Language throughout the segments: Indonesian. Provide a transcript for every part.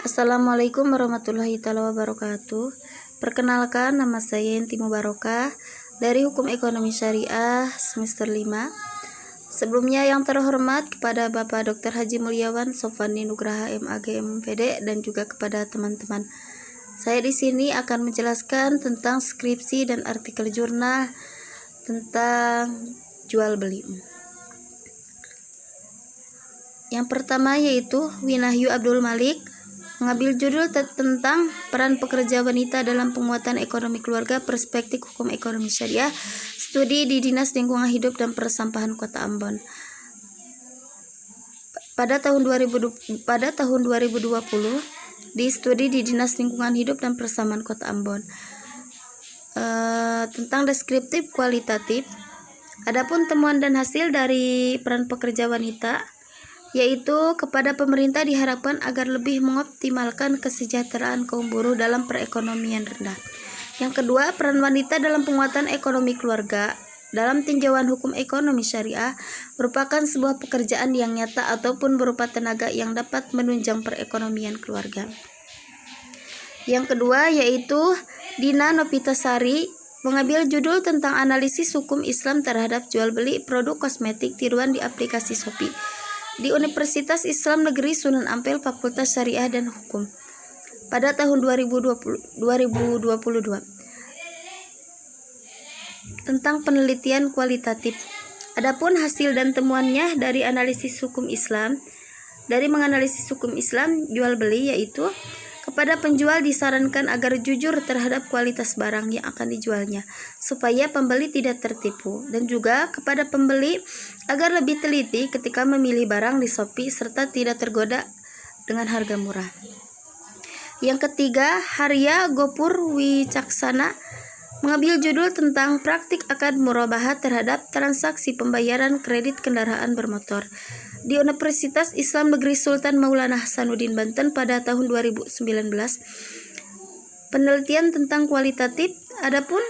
Assalamualaikum warahmatullahi wabarakatuh. Perkenalkan, nama saya Yanti Mubarokah dari Hukum Ekonomi Syariah semester 5. Sebelumnya yang terhormat kepada Bapak Dr. Haji Mulyawan Sofandi Nugraha MAG MPD dan juga kepada teman-teman. Saya di sini akan menjelaskan tentang skripsi dan artikel jurnal tentang jual beli. Yang pertama yaitu Winahyu Abdul Malik mengambil judul tentang peran pekerja wanita dalam penguatan ekonomi keluarga, perspektif hukum ekonomi syariah, studi di Dinas Lingkungan Hidup dan Persampahan Kota Ambon. Pada tahun 2020 di studi di Dinas Lingkungan Hidup dan Persampahan Kota Ambon tentang deskriptif kualitatif. Adapun temuan dan hasil dari peran pekerja wanita, yaitu kepada pemerintah diharapkan agar lebih mengoptimalkan kesejahteraan kaum buruh dalam perekonomian rendah. Yang kedua, peran wanita dalam penguatan ekonomi keluarga dalam tinjauan hukum ekonomi syariah merupakan sebuah pekerjaan yang nyata ataupun berupa tenaga yang dapat menunjang perekonomian keluarga. Yang kedua yaitu Dina Nopitasari mengambil judul tentang analisis hukum Islam terhadap jual beli produk kosmetik tiruan di aplikasi Shopee di Universitas Islam Negeri Sunan Ampel Fakultas Syariah dan Hukum pada tahun 2022 tentang penelitian kualitatif. Adapun hasil dan temuannya dari analisis hukum Islam, dari menganalisis hukum Islam jual beli, yaitu kepada penjual disarankan agar jujur terhadap kualitas barang yang akan dijualnya supaya pembeli tidak tertipu, dan juga kepada pembeli agar lebih teliti ketika memilih barang di Shopee serta tidak tergoda dengan harga murah. Yang ketiga, Harya Gopur Wicaksana mengambil judul tentang praktik akad murabahat terhadap transaksi pembayaran kredit kendaraan bermotor di Universitas Islam Negeri Sultan Maulana Hasanuddin Banten pada tahun 2019. Penelitian tentang kualitatif. Adapun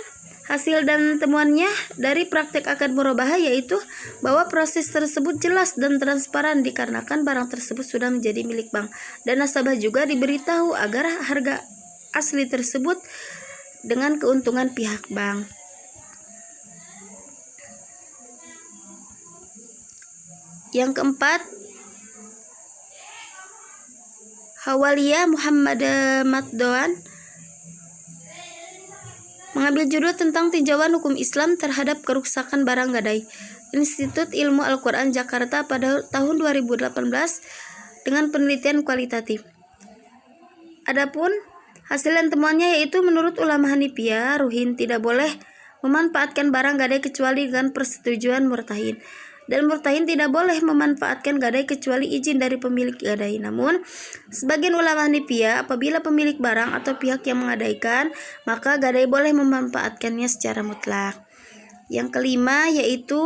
hasil dan temuannya dari praktik akad murabahah, yaitu bahwa proses tersebut jelas dan transparan dikarenakan barang tersebut sudah menjadi milik bank dan nasabah juga diberitahu agar harga asli tersebut dengan keuntungan pihak bank. Yang keempat, Hawalia Muhammad Matdoan mengambil judul tentang tinjauan hukum Islam terhadap kerusakan barang gadai Institut Ilmu Al-Quran Jakarta pada tahun 2018 dengan penelitian kualitatif. Adapun hasil dan temuannya yaitu menurut ulama Hanifiyah, ruhin tidak boleh memanfaatkan barang gadai kecuali dengan persetujuan murtahin, dan murtahin tidak boleh memanfaatkan gadai kecuali izin dari pemilik gadai. Namun, sebagian ulama Hanifiyah, apabila pemilik barang atau pihak yang mengadaikan, maka gadai boleh memanfaatkannya secara mutlak. Yang kelima yaitu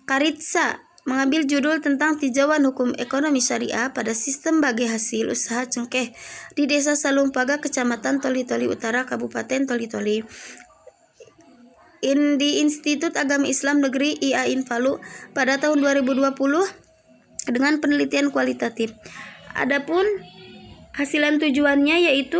Karitsa mengambil judul tentang tinjauan hukum ekonomi syariah pada sistem bagi hasil usaha cengkeh di Desa Salumpaga, Kecamatan Toli-Toli Utara, Kabupaten Toli-Toli, di Institut Agama Islam Negeri IAIN Palu pada tahun 2020 dengan penelitian kualitatif. Adapun hasil dan tujuannya yaitu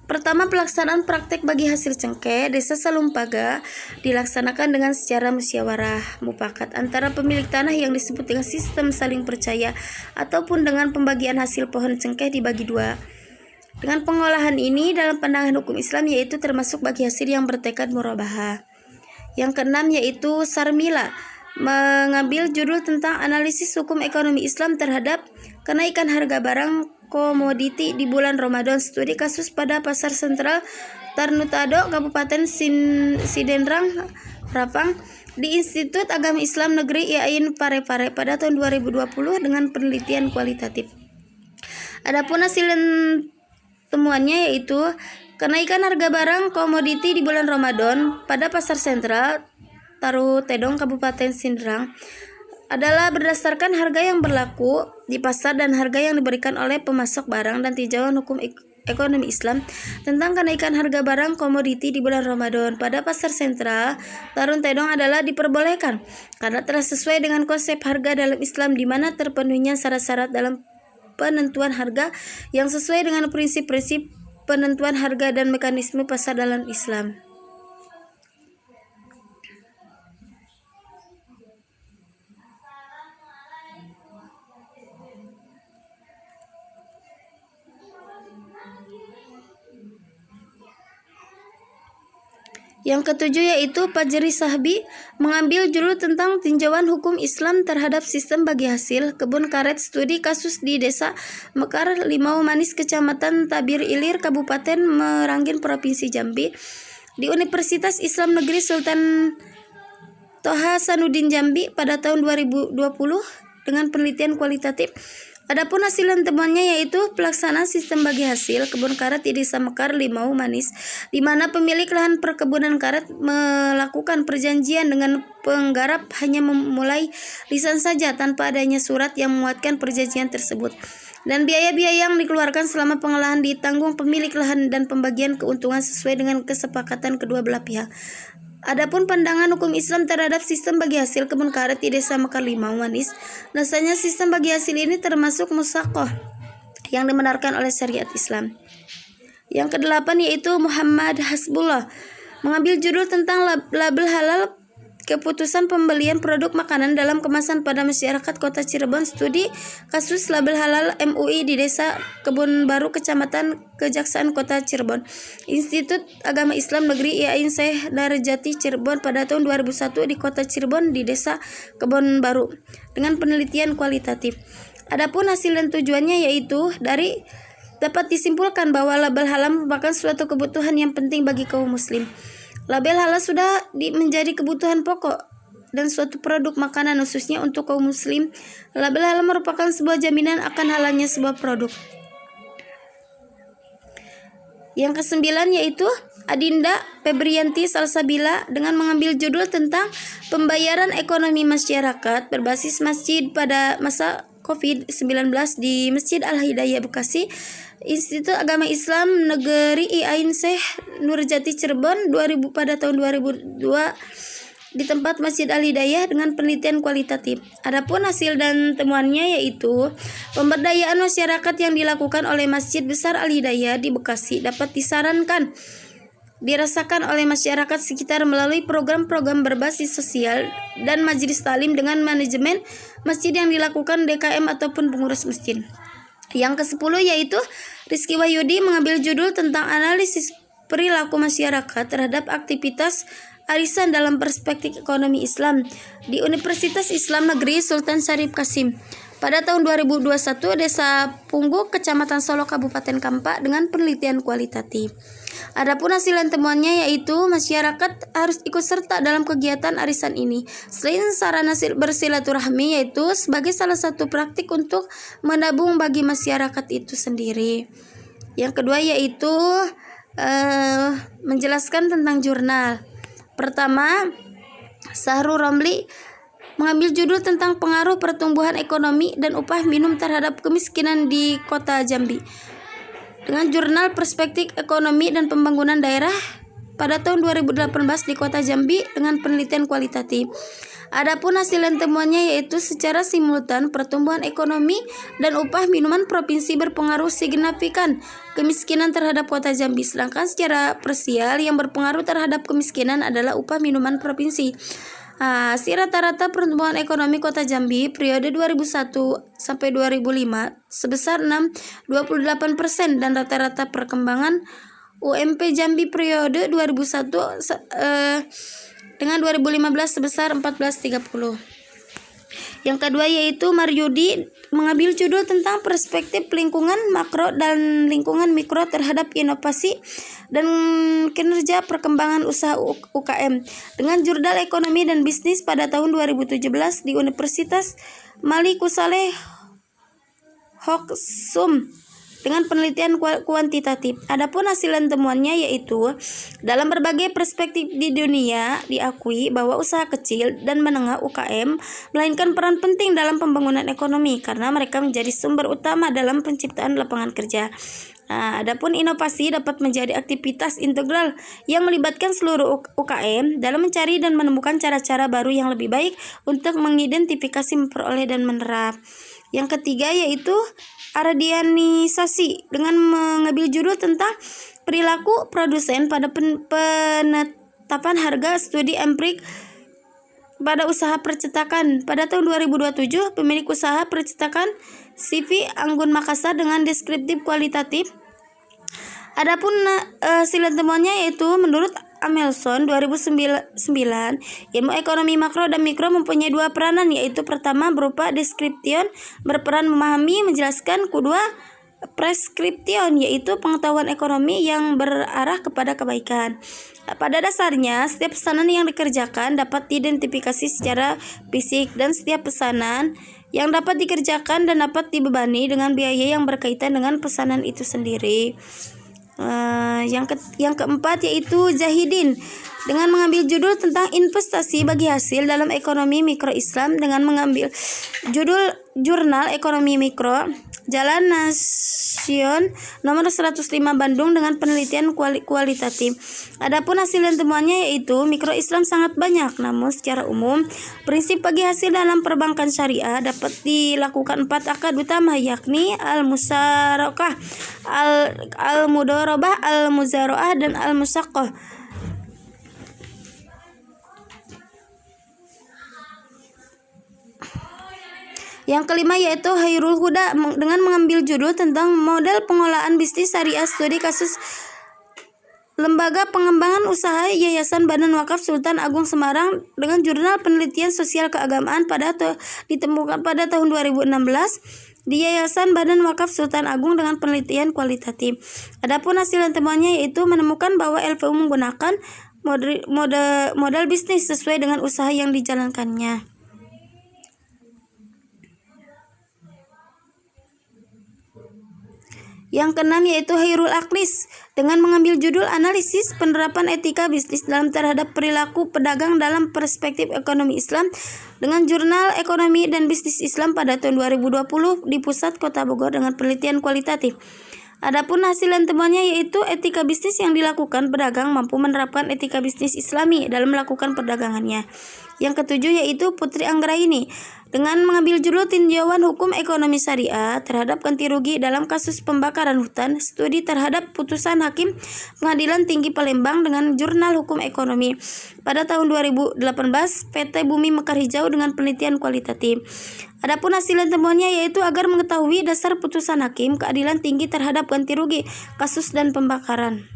pertama, pelaksanaan praktek bagi hasil cengkeh Desa Salumpaga dilaksanakan dengan secara musyawarah mufakat antara pemilik tanah yang disebut dengan sistem saling percaya ataupun dengan pembagian hasil pohon cengkeh dibagi dua. Dengan pengolahan ini dalam pandangan hukum Islam yaitu termasuk bagi hasil yang bertekad murabahah. Yang keenam yaitu Sarmila mengambil judul tentang analisis hukum ekonomi Islam terhadap kenaikan harga barang komoditi di bulan Ramadan, studi kasus pada Pasar Sentral Tarnutado, Kabupaten Sidenrang, Rapang, di Institut Agama Islam Negeri IAIN Parepare pada tahun 2020 dengan penelitian kualitatif. Adapun hasil dan temuannya yaitu kenaikan harga barang komoditi di bulan Ramadan pada Pasar Sentral Tarutedong, Kabupaten Sidenrang adalah berdasarkan harga yang berlaku di pasar dan harga yang diberikan oleh pemasok barang, dan tinjauan hukum ekonomi Islam tentang kenaikan harga barang komoditi di bulan Ramadan pada Pasar Sentral Tarutedong adalah diperbolehkan karena telah sesuai dengan konsep harga dalam Islam, di mana terpenuhnya syarat-syarat dalam penentuan harga yang sesuai dengan prinsip-prinsip penentuan harga dan mekanisme pasar dalam Islam. Yang ketujuh yaitu Fajri Sahbi mengambil judul tentang tinjauan hukum Islam terhadap sistem bagi hasil kebun karet, studi kasus di Desa Mekar, Limau Manis, Kecamatan Tabir Ilir, Kabupaten Merangin, Provinsi Jambi, di Universitas Islam Negeri Sultan Toha Sanudin Jambi pada tahun 2020 dengan penelitian kualitatif. Adapun hasil dan temuannya yaitu pelaksanaan sistem bagi hasil kebun karet di Desa Mekar, Limau Manis, di mana pemilik lahan perkebunan karet melakukan perjanjian dengan penggarap hanya memulai lisan saja tanpa adanya surat yang menguatkan perjanjian tersebut. Dan biaya-biaya yang dikeluarkan selama pengolahan ditanggung pemilik lahan dan pembagian keuntungan sesuai dengan kesepakatan kedua belah pihak. Adapun pandangan hukum Islam terhadap sistem bagi hasil kebun karet di Desa Mekar, Limau Manis, rasanya sistem bagi hasil ini termasuk musaqah yang dibenarkan oleh syariat Islam. Yang kedelapan yaitu Muhammad Hasbullah mengambil judul tentang label halal keputusan pembelian produk makanan dalam kemasan pada masyarakat Kota Cirebon, studi kasus label halal MUI di Desa Kebun Baru, Kecamatan Kejaksaan Kota Cirebon, Institut Agama Islam Negeri IAIN Syekh Darjati Cirebon pada tahun 2001 di Kota Cirebon di Desa Kebun Baru dengan penelitian kualitatif. Adapun hasil dan tujuannya yaitu dapat disimpulkan bahwa label halal merupakan suatu kebutuhan yang penting bagi kaum muslim. Label halal sudah menjadi kebutuhan pokok dan suatu produk makanan khususnya untuk kaum muslim. Label halal merupakan sebuah jaminan akan halalnya sebuah produk. Yang kesembilan yaitu Adinda Febrianti Salsabila dengan mengambil judul tentang pembayaran ekonomi masyarakat berbasis masjid pada masa COVID-19 di Masjid Al-Hidayah Bekasi, Institut Agama Islam Negeri IAIN Syekh Nurjati Cirebon pada tahun 2002 di tempat Masjid Al-Hidayah dengan penelitian kualitatif. Adapun hasil dan temuannya yaitu pemberdayaan masyarakat yang dilakukan oleh Masjid Besar Al-Hidayah di Bekasi dapat dirasakan oleh masyarakat sekitar melalui program-program berbasis sosial dan majelis taklim dengan manajemen masjid yang dilakukan DKM ataupun pengurus masjid. Yang ke-10 yaitu Rizky Wahyudi mengambil judul tentang analisis perilaku masyarakat terhadap aktivitas arisan dalam perspektif ekonomi Islam di Universitas Islam Negeri Sultan Syarif Kasim pada tahun 2021 Desa Pungguk, Kecamatan Solo, Kabupaten Kampak dengan penelitian kualitatif. Adapun hasil dan temuannya yaitu masyarakat harus ikut serta dalam kegiatan arisan ini. Selain sarana bersilaturahmi yaitu sebagai salah satu praktik untuk menabung bagi masyarakat itu sendiri. Yang kedua yaitu menjelaskan tentang jurnal. Pertama, Sahrul Romli mengambil judul tentang pengaruh pertumbuhan ekonomi dan upah minimum terhadap kemiskinan di Kota Jambi dengan jurnal Perspektif Ekonomi dan Pembangunan Daerah pada tahun 2018 di Kota Jambi dengan penelitian kualitatif. Adapun hasil dan temuannya yaitu secara simultan pertumbuhan ekonomi dan upah minuman provinsi berpengaruh signifikan kemiskinan terhadap Kota Jambi, sedangkan secara parsial yang berpengaruh terhadap kemiskinan adalah upah minuman provinsi. Hasil rata-rata pertumbuhan ekonomi Kota Jambi periode 2001 sampai 2005 sebesar 28% dan rata-rata perkembangan UMP Jambi periode 2001 dengan 2015 sebesar 14,30. Yang kedua yaitu Maryudi mengambil judul tentang perspektif lingkungan makro dan lingkungan mikro terhadap inovasi dan kinerja perkembangan usaha UKM dengan jurnal Ekonomi dan Bisnis pada tahun 2017 di Universitas Malikussaleh Hoksum dengan penelitian kuantitatif. Adapun hasil dan temuannya yaitu dalam berbagai perspektif di dunia diakui bahwa usaha kecil dan menengah UKM melainkan peran penting dalam pembangunan ekonomi karena mereka menjadi sumber utama dalam penciptaan lapangan kerja. Adapun inovasi dapat menjadi aktivitas integral yang melibatkan seluruh UKM dalam mencari dan menemukan cara-cara baru yang lebih baik untuk mengidentifikasi, memperoleh dan menerap. Yang ketiga yaitu ardianisasi dengan mengambil judul tentang perilaku produsen pada penetapan harga studi empirik pada usaha percetakan. Pada tahun 2027, pemilik usaha percetakan CV Anggun Makassar dengan deskriptif kualitatif. Adapun hasil temuannya yaitu menurut Amelson 2009, ilmu ekonomi makro dan mikro mempunyai dua peranan, yaitu pertama berupa deskription, berperan memahami, menjelaskan, kedua preskription, yaitu pengetahuan ekonomi yang berarah kepada kebaikan. Pada dasarnya, setiap pesanan yang dikerjakan dapat diidentifikasi secara fisik, dan setiap pesanan yang dapat dikerjakan dan dapat dibebani dengan biaya yang berkaitan dengan pesanan itu sendiri. Yang keempat yaitu Zahidin dengan mengambil judul tentang investasi bagi hasil dalam ekonomi mikro Islam dengan mengambil judul Jurnal Ekonomi Mikro Jalan Nasion nomor 105 Bandung dengan penelitian kualitatif. Adapun hasil dan temuannya yaitu mikro Islam sangat banyak, namun secara umum prinsip bagi hasil dalam perbankan syariah dapat dilakukan 4 akad utama, yakni al-musyarakah, al-mudharabah, al-muzaroah, dan al-musaqqah. Yang kelima yaitu Hairul Huda dengan mengambil judul tentang model pengolahan bisnis syariah studi kasus Lembaga Pengembangan Usaha Yayasan Badan Wakaf Sultan Agung Semarang dengan jurnal penelitian sosial keagamaan ditemukan pada tahun 2016 di Yayasan Badan Wakaf Sultan Agung dengan penelitian kualitatif. Adapun hasil temuannya yaitu menemukan bahwa LPU menggunakan modal bisnis sesuai dengan usaha yang dijalankannya. Yang keenam yaitu Hairul Aklis dengan mengambil judul analisis penerapan etika bisnis dalam terhadap perilaku pedagang dalam perspektif ekonomi Islam dengan jurnal Ekonomi dan Bisnis Islam pada tahun 2020 di Pusat Kota Bogor dengan penelitian kualitatif. Adapun hasil dan temuannya yaitu etika bisnis yang dilakukan pedagang mampu menerapkan etika bisnis Islami dalam melakukan perdagangannya. Yang ketujuh yaitu Putri Anggraini dengan mengambil judul tinjauan hukum ekonomi syariah terhadap ganti rugi dalam kasus pembakaran hutan, studi terhadap putusan hakim Pengadilan Tinggi Palembang dengan jurnal hukum ekonomi pada tahun 2018 PT Bumi Mekar Hijau dengan penelitian kualitatif. Adapun hasil dan temuannya yaitu agar mengetahui dasar putusan hakim keadilan tinggi terhadap ganti rugi kasus dan pembakaran.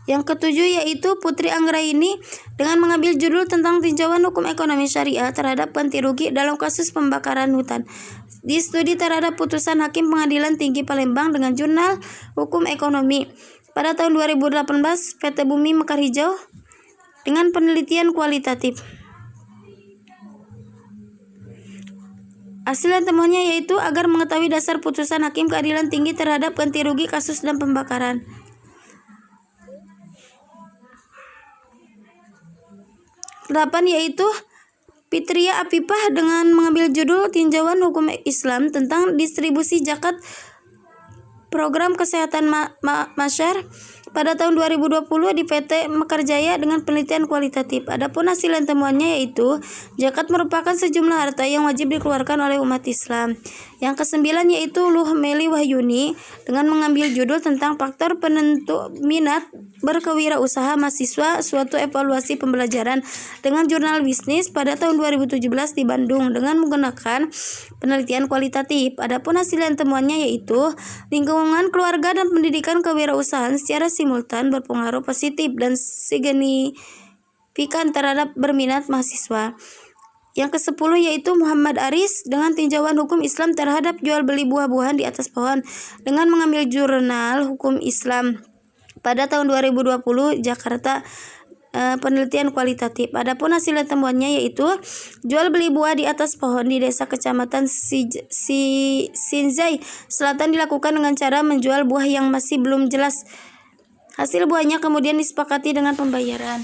Yang ketujuh yaitu Putri Anggraini dengan mengambil judul tentang tinjauan hukum ekonomi syariah terhadap ganti rugi dalam kasus pembakaran hutan. Di studi terhadap putusan hakim Pengadilan Tinggi Palembang dengan jurnal hukum ekonomi pada tahun 2018 PT Bumi Mekar Hijau dengan penelitian kualitatif. Hasil dan temuannya yaitu agar mengetahui dasar putusan hakim keadilan tinggi terhadap ganti rugi kasus dan pembakaran. Delapan yaitu Fitria Afifah dengan mengambil judul tinjauan hukum Islam tentang distribusi zakat program kesehatan masyar pada tahun 2020 di PT Mekarjaya dengan penelitian kualitatif. Adapun hasil dan temuannya yaitu zakat merupakan sejumlah harta yang wajib dikeluarkan oleh umat Islam. Yang kesembilan yaitu Luh Meli Wahyuni dengan mengambil judul tentang faktor penentu minat berkewirausaha mahasiswa suatu evaluasi pembelajaran dengan jurnal bisnis pada tahun 2017 di Bandung dengan menggunakan penelitian kualitatif. Adapun hasil dan temuannya yaitu lingkungan keluarga dan pendidikan kewirausahaan secara simultan berpengaruh positif dan signifikan terhadap berminat mahasiswa. Yang ke-10 yaitu Muhammad Aris dengan tinjauan hukum Islam terhadap jual beli buah-buahan di atas pohon dengan mengambil jurnal hukum Islam pada tahun 2020 Jakarta penelitian kualitatif. Adapun hasil temuannya yaitu jual beli buah di atas pohon di desa Kecamatan Sinzai Selatan dilakukan dengan cara menjual buah yang masih belum jelas hasil buahnya, kemudian disepakati dengan pembayaran.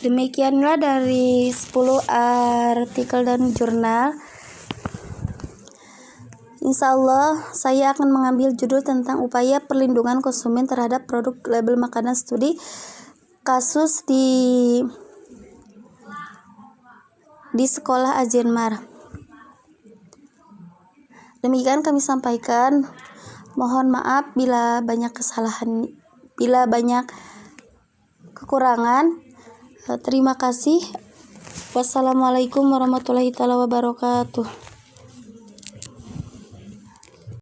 Demikianlah dari 10 artikel dan jurnal. Insya Allah saya akan mengambil judul tentang upaya perlindungan konsumen terhadap produk label makanan studi kasus di sekolah Ajenmar. Demikian kami sampaikan. Mohon maaf bila banyak kesalahan, bila banyak kekurangan. Terima kasih. Wassalamualaikum warahmatullahi wabarakatuh.